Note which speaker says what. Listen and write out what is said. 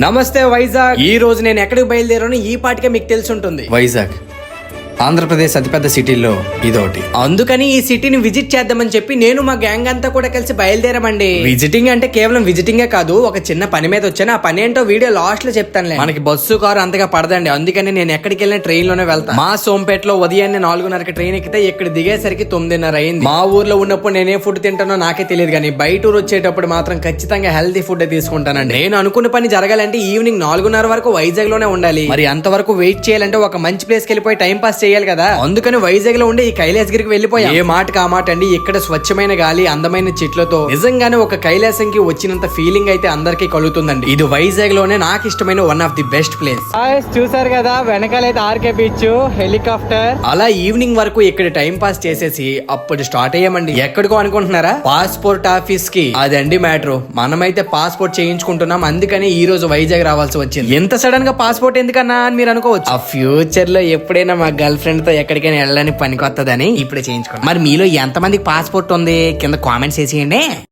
Speaker 1: నమస్తే వైజాగ్. ఈ రోజు నేను ఎక్కడికి బయలుదేరానో ఈ పాటికే మీకు తెలిసి ఉంటుంది.
Speaker 2: వైజాగ్ ఆంధ్రప్రదేశ్ అతిపెద్ద సిటీల్లో ఇదొకటి.
Speaker 1: అందుకని ఈ సిటీని విజిట్ చేద్దామని చెప్పి నేను మా గ్యాంగ్ అంతా కూడా కలిసి బయలుదేరామండి. విజిటింగ్ అంటే కేవలం విజిటింగే కాదు, ఒక చిన్న పని మీద వచ్చాను. ఆ పని ఏంటో వీడియో లాస్ట్ లో చెప్తానులే. మనకి బస్సు కారు అంతగా పడదండి, అందుకని నేను ఎక్కడికి వెళ్ళిన ట్రైన్ లోనే వెళ్తాను. మా సోంపేటలో ఉదయాన్నే 4:30కి ట్రైన్ ఎక్కితే ఇక్కడ దిగేసరికి 9:30 అయింది. మా ఊర్లో ఉన్నప్పుడు నేనే ఫుడ్ తింటానో నాకే తెలియదు, కానీ బయట ఊరు వచ్చేటప్పుడు మాత్రం ఖచ్చితంగా హెల్తీ ఫుడ్ తీసుకుంటానండి. నేను అనుకున్న పని జరగాలంటే ఈవినింగ్ 4:30 వరకు వైజాగ్ లోనే ఉండాలి. మరి అంతవరకు వెయిట్ చేయాలంటే ఒక మంచి ప్లేస్ కి వెళ్ళిపోయి టైం పాస్ చేయాలి కదా. అందుకని వైజాగ్ లో ఉండే ఈ కైలాసగిరికి వెళ్ళిపోయా. ఏ మాటకి ఆ మాట అండి. ఇక్కడ స్వచ్ఛమైన గాలి, అందమైన చెట్లతో నిజంగానే ఒక కైలాసంకి వచ్చినంత ఫీలింగ్ అయితే అందరికీ కలుగుతుందండి. ఇది వైజాగ్ లోనే నాకు ఇష్టమైన one of the best place. చూసారు కదా వెనకాలైతే ఆర్కే బీచ్, హెలికాప్టర్. అలా ఈవినింగ్ వరకు ఇక్కడ టైం పాస్ చేసేసి అప్పుడు స్టార్ట్ అయ్యామండి. ఎక్కడికో అనుకుంటున్నారా? పాస్పోర్ట్ ఆఫీస్ కి. అదండి మ్యాటర్. మనమైతే పాస్పోర్ట్ చేయించుకుంటున్నాం, అందుకని ఈ రోజు వైజాగ్ రావాల్సి వచ్చింది. ఎంత సడన్ గా పాస్పోర్ట్ ఎందుకన్నా అని మీరు అనుకోవచ్చు. ఆ ఫ్యూచర్ లో ఎప్పుడైనా మా గర్ల్ ఫ్రెండ్ తో ఎక్కడికైనా వెళ్ళడానికి పనికొత్తదని ఇప్పుడే చేయించుకోండి. మరి మీలో ఎంతమందికి పాస్పోర్ట్ ఉంది కింద కామెంట్స్ చేసేయండి.